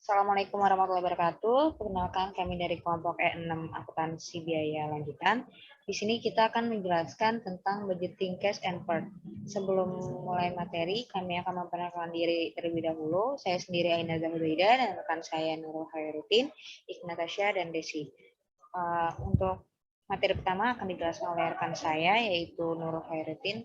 Assalamualaikum warahmatullahi wabarakatuh. Perkenalkan kami dari kelompok E6 Akuntansi Biaya Lanjutan. Di sini kita akan menjelaskan tentang budgeting cash and part. Sebelum mulai materi, kami akan memperkenalkan diri terlebih dahulu. Saya sendiri Aina Zahruida dan rekan saya Nurul Khairuddin, Natasha, dan Desi. Untuk materi pertama akan dijelaskan oleh rekan saya, yaitu Nurul Khairuddin.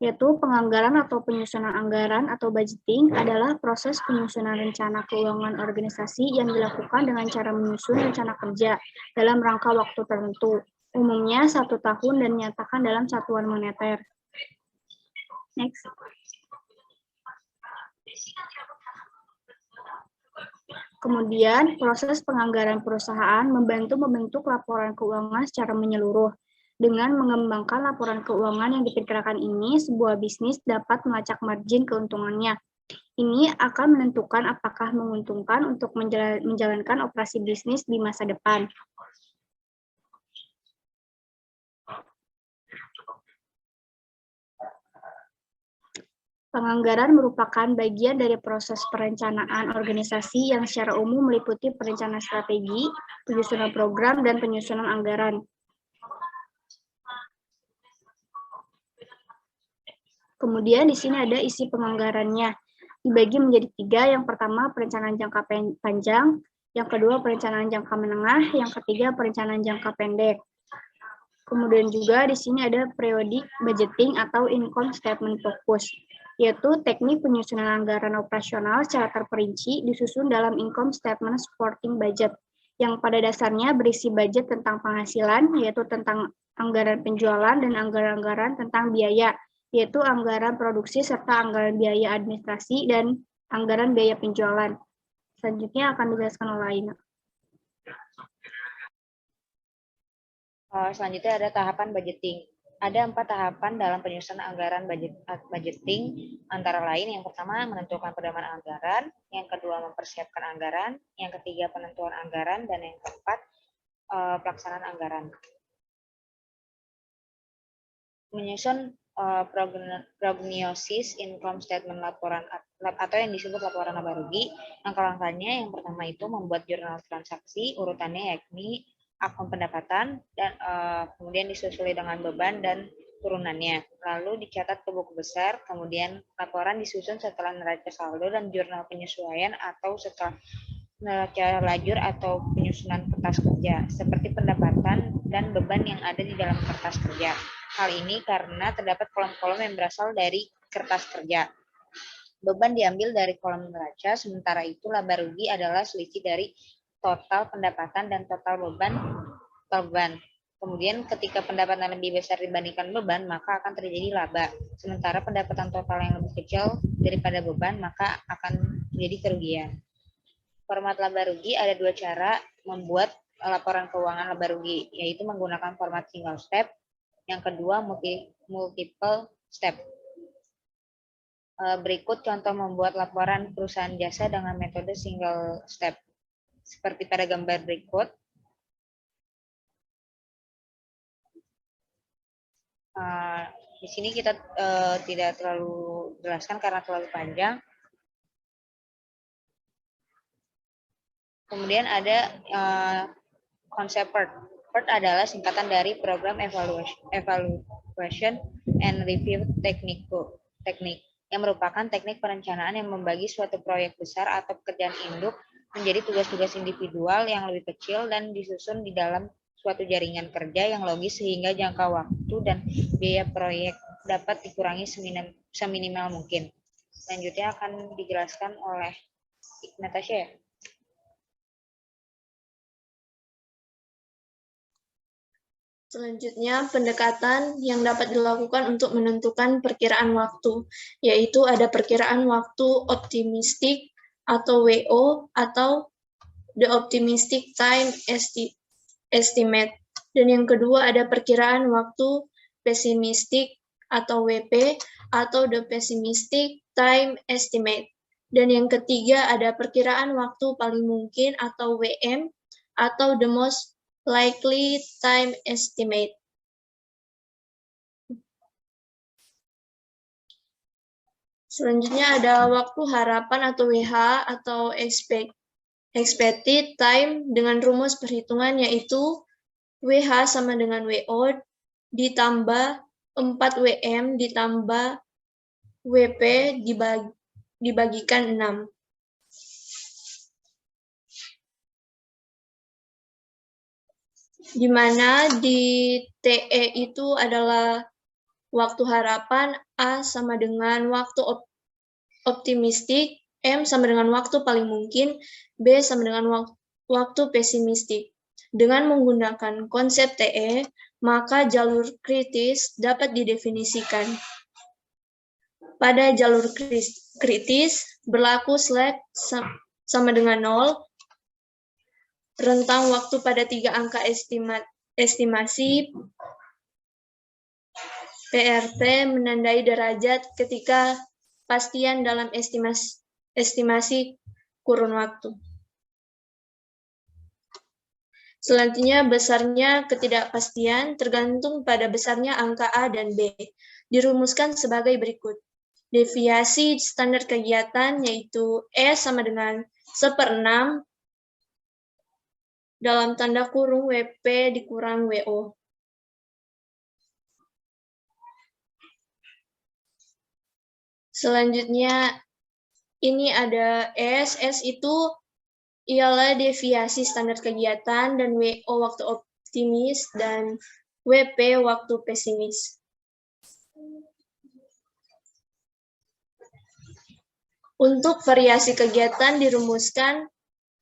Yaitu penganggaran atau penyusunan anggaran atau budgeting adalah proses penyusunan rencana keuangan organisasi yang dilakukan dengan cara menyusun rencana kerja dalam rangka waktu tertentu, umumnya 1 tahun dan dinyatakan dalam satuan moneter. Next. Kemudian, proses penganggaran perusahaan membantu membentuk laporan keuangan secara menyeluruh. Dengan mengembangkan laporan keuangan yang diperkirakan ini, sebuah bisnis dapat melacak margin keuntungannya. Ini akan menentukan apakah menguntungkan untuk menjalankan operasi bisnis di masa depan. Penganggaran merupakan bagian dari proses perencanaan organisasi yang secara umum meliputi perencanaan strategi, penyusunan program, dan penyusunan anggaran. Kemudian di sini ada isi penganggarannya. Dibagi menjadi 3. Yang pertama perencanaan jangka panjang, yang kedua perencanaan jangka menengah, yang ketiga perencanaan jangka pendek. Kemudian juga di sini ada periodic budgeting atau income statement fokus, yaitu teknik penyusunan anggaran operasional secara terperinci disusun dalam income statement supporting budget, yang pada dasarnya berisi budget tentang penghasilan, yaitu tentang anggaran penjualan dan anggaran-anggaran tentang biaya, yaitu anggaran produksi serta anggaran biaya administrasi dan anggaran biaya penjualan. Selanjutnya akan dijelaskan oleh Aina. Selanjutnya ada tahapan budgeting. Ada 4 tahapan dalam penyusunan anggaran budgeting, antara lain yang pertama menentukan pedoman anggaran, yang kedua mempersiapkan anggaran, yang ketiga penentuan anggaran, dan yang keempat pelaksanaan anggaran. Menyusun prognosis income statement laporan atau yang disebut laporan laba rugi. Langkah-langkahnya yang pertama itu membuat jurnal transaksi, urutannya yakni akun pendapatan dan kemudian disusuli dengan beban dan turunannya. Lalu dicatat ke buku besar, kemudian laporan disusun setelah neraca saldo dan jurnal penyesuaian atau setelah neraca lajur atau penyusunan kertas kerja, seperti pendapatan dan beban yang ada di dalam kertas kerja. Hal ini karena terdapat kolom-kolom yang berasal dari kertas kerja. Beban diambil dari kolom neraca, sementara itu laba rugi adalah selisih dari total pendapatan dan total beban. Kemudian ketika pendapatan lebih besar dibandingkan beban, maka akan terjadi laba. Sementara pendapatan total yang lebih kecil daripada beban, maka akan menjadi kerugian. Format laba rugi ada 2 cara membuat laporan keuangan laba rugi, yaitu menggunakan format single step, yang kedua multiple step. Berikut contoh membuat laporan perusahaan jasa dengan metode single step. Seperti pada gambar berikut. Di sini kita tidak terlalu jelaskan karena terlalu panjang. Kemudian ada konsep PERT. PERT adalah singkatan dari Program Evaluation and Review Teknik yang merupakan teknik perencanaan yang membagi suatu proyek besar atau pekerjaan induk menjadi tugas-tugas individual yang lebih kecil dan disusun di dalam suatu jaringan kerja yang logis sehingga jangka waktu dan biaya proyek dapat dikurangi seminimal mungkin. Selanjutnya akan dijelaskan oleh Natasha. Selanjutnya, pendekatan yang dapat dilakukan untuk menentukan perkiraan waktu, yaitu ada perkiraan waktu optimistik atau WO atau the optimistic time estimate. Dan yang kedua ada perkiraan waktu pesimistik atau WP atau the pessimistic time estimate. Dan yang ketiga ada perkiraan waktu paling mungkin atau WM atau the most likely time estimate. Selanjutnya ada waktu harapan atau WH atau expected time dengan rumus perhitungan yaitu WH sama dengan WO ditambah 4WM ditambah WP dibagikan 6. Di mana di TE itu adalah waktu harapan, A sama dengan waktu optimistik, M sama dengan waktu paling mungkin, B sama dengan waktu pesimistik. Dengan menggunakan konsep TE, maka jalur kritis dapat didefinisikan. Pada jalur kritis, berlaku slack sama dengan 0, rentang waktu pada 3 angka estimasi, PRT menandai derajat ketika pastian dalam estimasi kurun waktu. Selanjutnya, besarnya ketidakpastian tergantung pada besarnya angka A dan B. Dirumuskan sebagai berikut. Deviasi standar kegiatan yaitu E sama dengan 1/6 dalam tanda kurung WP dikurang WO. Selanjutnya, ini ada S. S itu ialah deviasi standar kegiatan dan WO waktu optimis dan WP waktu pesimis. Untuk variasi kegiatan dirumuskan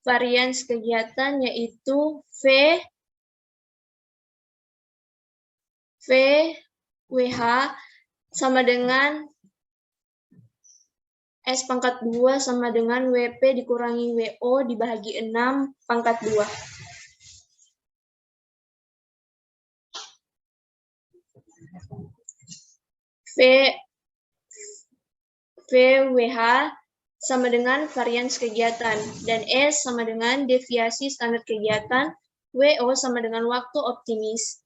varians kegiatan yaitu WH sama dengan S pangkat 2 sama dengan WP dikurangi WO dibagi 6 pangkat 2. VWH sama dengan varians kegiatan, dan S sama dengan deviasi standar kegiatan, WO sama dengan waktu optimis,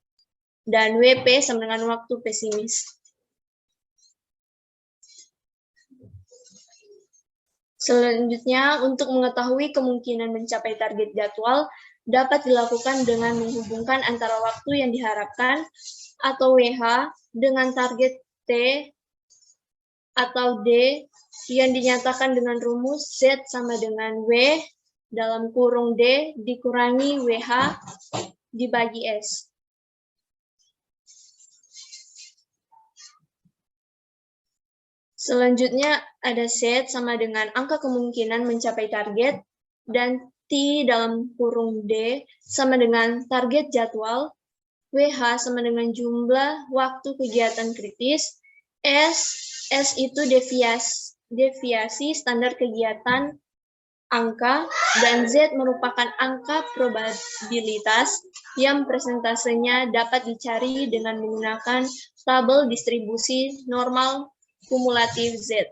dan WP sama dengan waktu pesimis. Selanjutnya, untuk mengetahui kemungkinan mencapai target jadwal, dapat dilakukan dengan menghubungkan antara waktu yang diharapkan atau WH dengan target T atau D yang dinyatakan dengan rumus Z sama dengan W dalam kurung D dikurangi WH dibagi S. Selanjutnya ada Z sama dengan angka kemungkinan mencapai target dan T dalam kurung D sama dengan target jadwal, WH sama dengan jumlah waktu kegiatan kritis, S itu deviasi standar kegiatan angka, dan Z merupakan angka probabilitas yang persentasenya dapat dicari dengan menggunakan tabel distribusi normal kumulatif Z.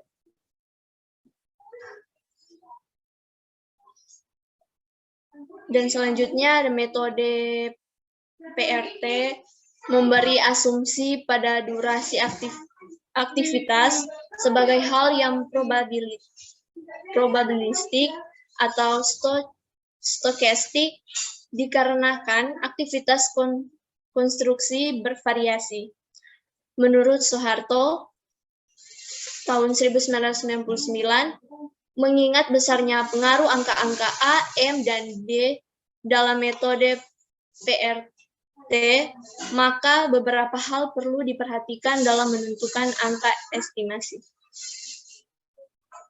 Dan selanjutnya ada metode PRT memberi asumsi pada durasi aktivitas sebagai hal yang probabilistik atau stokastik dikarenakan aktivitas konstruksi bervariasi. Menurut Soeharto, tahun 1999, mengingat besarnya pengaruh angka-angka A, M, dan D dalam metode PRT, maka beberapa hal perlu diperhatikan dalam menentukan angka estimasi.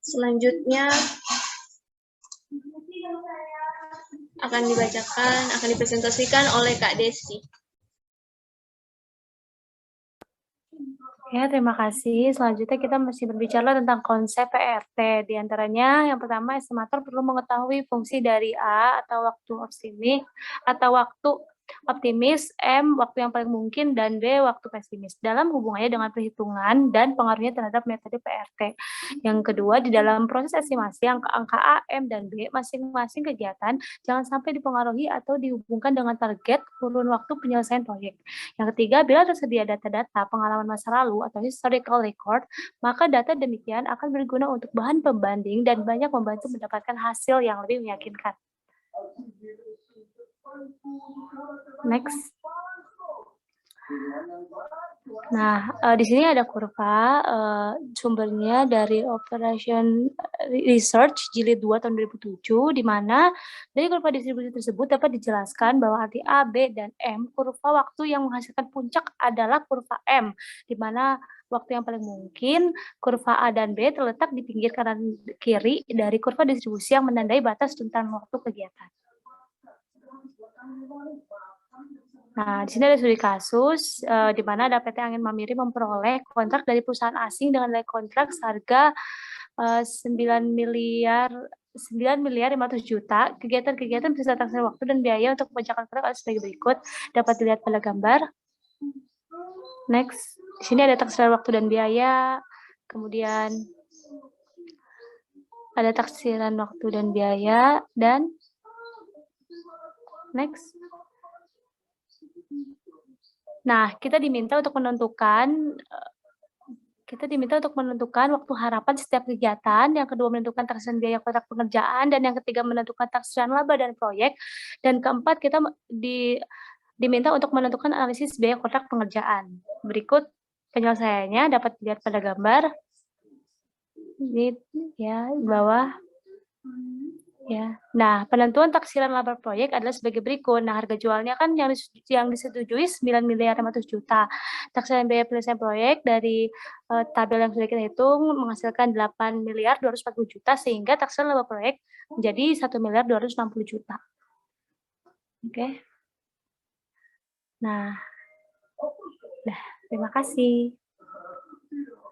Selanjutnya akan dipresentasikan oleh Kak Desi. Ya, terima kasih. Selanjutnya kita masih berbicara tentang konsep PRT. Di antaranya yang pertama, estimator perlu mengetahui fungsi dari A atau waktu optimis atau waktu optimis, M waktu yang paling mungkin, dan B waktu pesimis dalam hubungannya dengan perhitungan dan pengaruhnya terhadap metode PRT. Yang kedua, di dalam proses estimasi angka A, M, dan B masing-masing kegiatan jangan sampai dipengaruhi atau dihubungkan dengan target kurun waktu penyelesaian proyek. Yang ketiga, bila tersedia data-data pengalaman masa lalu atau historical record, maka data demikian akan berguna untuk bahan pembanding dan banyak membantu mendapatkan hasil yang lebih meyakinkan. Next. Nah, di sini ada kurva, sumbernya dari Operation Research Jilid 2 tahun 2007, di mana dari kurva distribusi tersebut dapat dijelaskan bahwa arti A, B, dan M, kurva waktu yang menghasilkan puncak adalah kurva M, di mana waktu yang paling mungkin, kurva A dan B terletak di pinggir kanan kiri dari kurva distribusi yang menandai batas rentan waktu kegiatan. Nah, di sini ada studi kasus di mana ada PT Angin Mamiri memperoleh kontrak dari perusahaan asing dengan nilai kontrak seharga 9 miliar 500 juta. Kegiatan-kegiatan beserta taksir waktu dan biaya untuk pembajakan kontrak sebagai berikut. Dapat dilihat pada gambar. Next. Di sini ada taksiran waktu dan biaya. Kemudian ada taksiran waktu dan biaya dan next. Nah, kita diminta untuk menentukan waktu harapan setiap kegiatan, yang kedua menentukan taksiran biaya kontrak pengerjaan, dan yang ketiga menentukan taksiran laba dan proyek, dan keempat kita diminta untuk menentukan analisis biaya kontrak pengerjaan. Berikut penyelesaiannya dapat dilihat pada gambar. Ini ya, di bawah. Ya. Nah, penentuan taksiran laba proyek adalah sebagai berikut. Nah, harga jualnya kan yang disetujui 9 miliar 500 juta. Taksiran biaya penyelesaian proyek dari tabel yang sudah kita hitung menghasilkan 8 miliar 240 juta, sehingga taksiran laba proyek menjadi 1 miliar 260 juta. Oke. Nah, terima kasih.